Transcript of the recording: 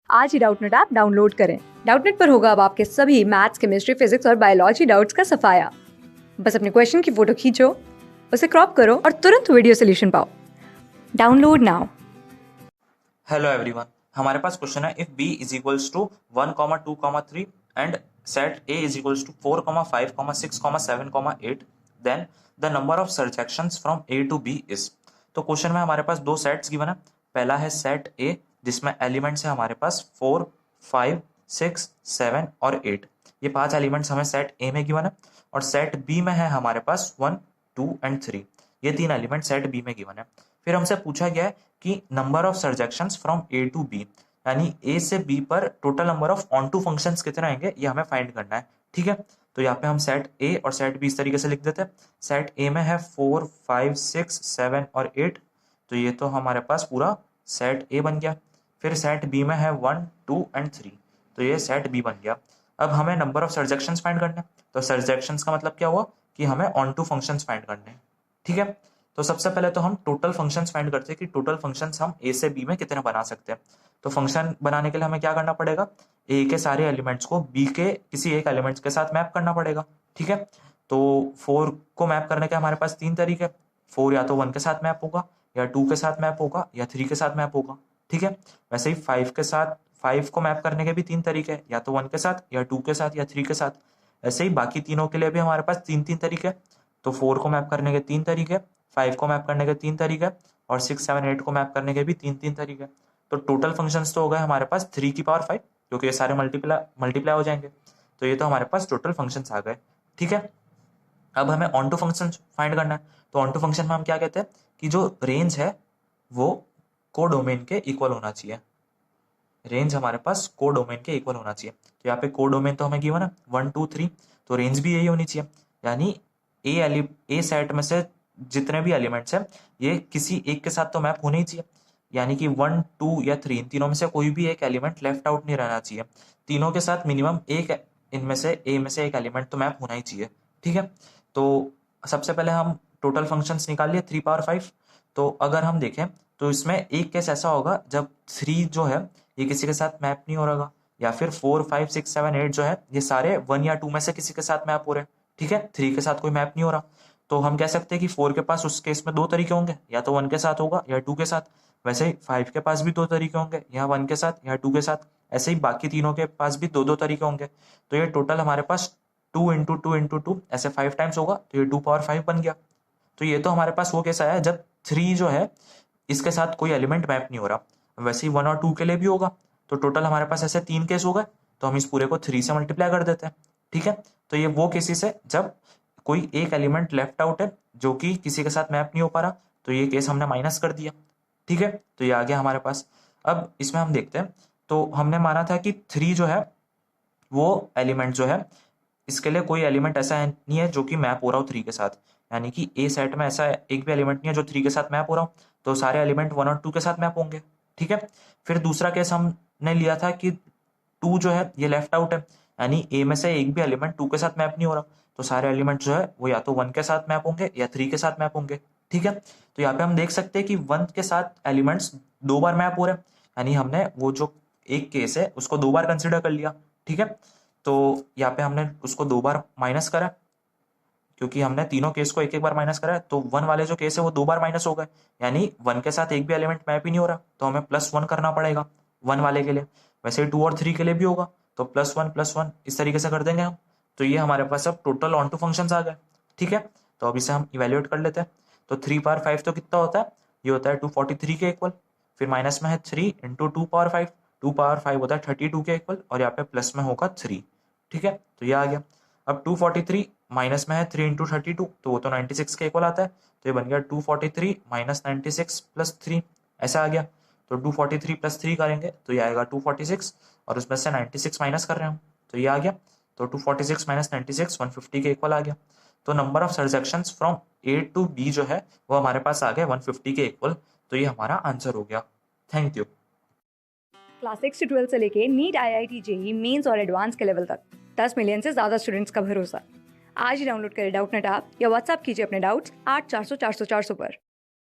आज ही Doubtnut app download करें। Doubtnut पर होगा अब आपके सभी मैथ्स, केमिस्ट्री, फिजिक्स और बायोलॉजी डाउट्स का सफाया। बस अपने क्वेश्चन की फोटो खींचो, उसे क्रॉप करो और तुरंत वीडियो सोल्यूशन पाओ। Download now. हेलो एवरीवन, हमारे पास क्वेश्चन है if b is equals to 1, 2, 3 and set a is equals to 4, 5, 6, 7, 8 then the number of surjections from a to b is. तो क्वेश्चन में हमारे पास दो सेट्स गिवन है। पहला है सेट a जिसमें एलिमेंट्स है हमारे पास 4, 5, 6, 7 और 8। ये पांच एलिमेंट्स हमें सेट a में गिवन है और सेट b में है हमारे पास 1, 2 एंड 3। ये तीन एलिमेंट सेट b में गिवन है। फिर हमसे पूछा गया है कि number of surjections from A to B, यानी ए से बी पर टोटल नंबर ऑफ ऑन टू फंक्शंस कितने आएंगे ये हमें फाइंड करना है। ठीक है, तो यहाँ पे हम सेट ए और सेट बी इस तरीके से लिख देते हैं। सेट ए में है 4, 5, 6, 7 और 8, तो ये तो हमारे पास पूरा सेट ए बन गया। फिर सेट बी में है 1, 2 एंड 3, तो ये सेट बी बन गया। अब हमें नंबर ऑफ सर्जेक्शंस फाइंड करने हैं, तो सर्जेक्शंस का मतलब क्या हुआ कि हमें ऑन टू फंक्शंस फाइंड करने हैं। ठीक है, तो सबसे पहले तो हम टोटल फंक्शंस फाइंड करते हैं कि टोटल फंक्शंस हम ए से बी में कितने बना सकते हैं। तो फंक्शन बनाने के लिए हमें क्या करना पड़ेगा, ए के सारे एलिमेंट्स को बी के किसी एक एलिमेंट्स के साथ मैप करना पड़ेगा। ठीक है, तो 4 को मैप करने के हमारे पास तीन तरीके। 4 या तो 1 के साथ मैप होगा, या 2 के साथ मैप होगा, या 3 के साथ मैप होगा। ठीक है, वैसे ही 5 के साथ 5 को मैप करने के भी तीन तरीके हैं, या तो 1 के साथ, या 2 के साथ, या 3 के साथ। ऐसे ही बाकी तीनों के लिए भी हमारे पास तीन तीन तरीके। तो 4 को मैप करने के तीन तरीके, 5 को मैप करने के तीन तरीके और 6, 7, 8 को मैप करने के भी तीन तीन तरीके। तो टोटल फंक्शंस तो हो गए हमारे पास 3 की पावर 5, क्योंकि ये सारे मल्टीप्लाई हो जाएंगे। तो ये तो हमारे पास टोटल फंक्शंस आ गए। ठीक है, अब हमें ऑन टू फंक्शन फाइंड करना है। तो ऑन टू फंक्शन में हम क्या कहते हैं कि जो रेंज है वो कोडोमेन के इक्वल होना चाहिए। रेंज हमारे पास कोडोमेन के इक्वल होना चाहिए। तो यहाँ पे कोडोमेन तो हमें गिवन है 1, 2, 3, तो रेंज भी यही होनी चाहिए। यानी ए सेट में से जितने भी एलिमेंट्स हैं ये किसी एक के साथ तो मैप होने ही चाहिए। यानी कि 1, 2 या 3 इन तीनों में से कोई भी एक एलिमेंट लेफ्ट आउट नहीं रहना चाहिए। तीनों के साथ मिनिमम एक इनमें से ए में से एक एलिमेंट तो मैप होना ही चाहिए। ठीक है, तो सबसे पहले हम टोटल फंक्शंस निकाल लिए 3 पावर 5। तो अगर हम देखें तो इसमें एक केस ऐसा होगा जब 3 जो है ये किसी के साथ मैप नहीं हो रहा, या फिर 4, 5, 6, 7, 8 जो है ये सारे 1 या 2 में से किसी के साथ मैप हो रहे हैं। ठीक है, 3 के साथ कोई मैप नहीं हो रहा। तो हम कह सकते हैं कि 4 के पास उस केस में दो तरीके होंगे, या तो 1 के साथ होगा या 2 के साथ। वैसे ही 5 के पास भी दो तरीके होंगे, या 1 के साथ या 2 के साथ। ऐसे ही बाकी तीनों के पास भी दो दो तरीके होंगे। तो ये टोटल हमारे पास 2 इंटू 2 इंटू 2 ऐसे 5 टाइम्स होगा, तो ये 2 पावर 5 बन गया। तो ये तो हमारे पास वो केस आया जब 3 जो है इसके साथ कोई एलिमेंट मैप नहीं हो रहा। वैसे ही 1 और 2 के लिए भी होगा। तो टोटल हमारे पास ऐसे तीन केस हो गए, तो हम इस पूरे को 3 से मल्टीप्लाई कर देते हैं। ठीक है, तो ये वो केसेस है जब कोई एक एलिमेंट लेफ्ट आउट है जो कि किसी के साथ मैप नहीं हो पा रहा, तो ये केस हमने माइनस कर दिया। ठीक है, तो ये आ गया हमारे पास। अब इसमें हम देखते हैं, तो हमने माना था कि 3 जो है वो एलिमेंट जो है इसके लिए कोई एलिमेंट ऐसा नहीं है जो कि मैप हो रहा हो 3 के साथ। यानी कि ए सेट में ऐसा एक भी एलिमेंट नहीं है जो 3 के साथ मैप हो रहा हो, तो सारे एलिमेंट 1 और 2 के साथ मैप होंगे। ठीक है, फिर दूसरा केस हमने लिया था कि 2 जो है ये लेफ्ट आउट है, यानी ए में से एक भी एलिमेंट 2 के साथ मैप नहीं हो रहा, तो सारे एलिमेंट जो है वो या तो 1 के साथ मैप होंगे या 3 के साथ मैप होंगे। ठीक है, तो यहाँ पे हम देख सकते हैं कि 1 के साथ एलिमेंट्स दो बार मैप हो रहे हैं, यानी हमने वो जो एक केस है उसको दो बार कंसिडर कर लिया। ठीक है, तो यहाँ पे हमने उसको दो बार माइनस करा, क्योंकि हमने तीनों केस को एक एक बार माइनस करा है, तो 1 वाले जो केस है वो दो बार माइनस हो गए। यानी 1 के साथ एक भी एलिमेंट मैप ही नहीं हो रहा, तो हमें +1 करना पड़ेगा 1 वाले के लिए। वैसे 2 और 3 के लिए भी होगा, तो +1 इस तरीके से कर देंगे हम। तो ये हमारे पास अब टोटल ऑन टू फंक्शन आ गए। ठीक है, तो अब इसे हम इवेल्युएट कर लेते हैं। तो 3 पावर 5 तो कितना होता है, ये होता है 243 के इक्वल। फिर माइनस में है 3 इंटू 2 पावर 5, 2 पावर 5 होता है 32 के इक्वल, और यहाँ पे प्लस में होगा 3। ठीक है, तो ये आ गया। अब 243 माइनस में है 3 इंटू 32, तो वो तो 96 के इक्वल आता है। तो ये बन गया 243 माइनस 96 प्लस 3, ऐसा आ गया। तो 243 प्लस 3 करेंगे तो ये आएगा 246, और उसमें से 96 माइनस कर रहे हैं हम, तो ये आ गया। तो 246 माइनस 96 150 के इक्वल आ गया। तो number of surjections from A to B जो है वो हमारे पास आ गए 150 के इक्वल। तो ये हमारा आंसर हो गया। Thank you. क्लास 6 से 12 से लेके नीट, IIT, जेईई मेंस और एडवांस के लेवल तक 10 मिलियन से ज्यादा स्टूडेंट्स का भरोसा। आज ही डाउनलोड करें डाउटनेट ऐप या व्हाट्सएप कीजिए अपने डाउट्स 8400 400 400 पर।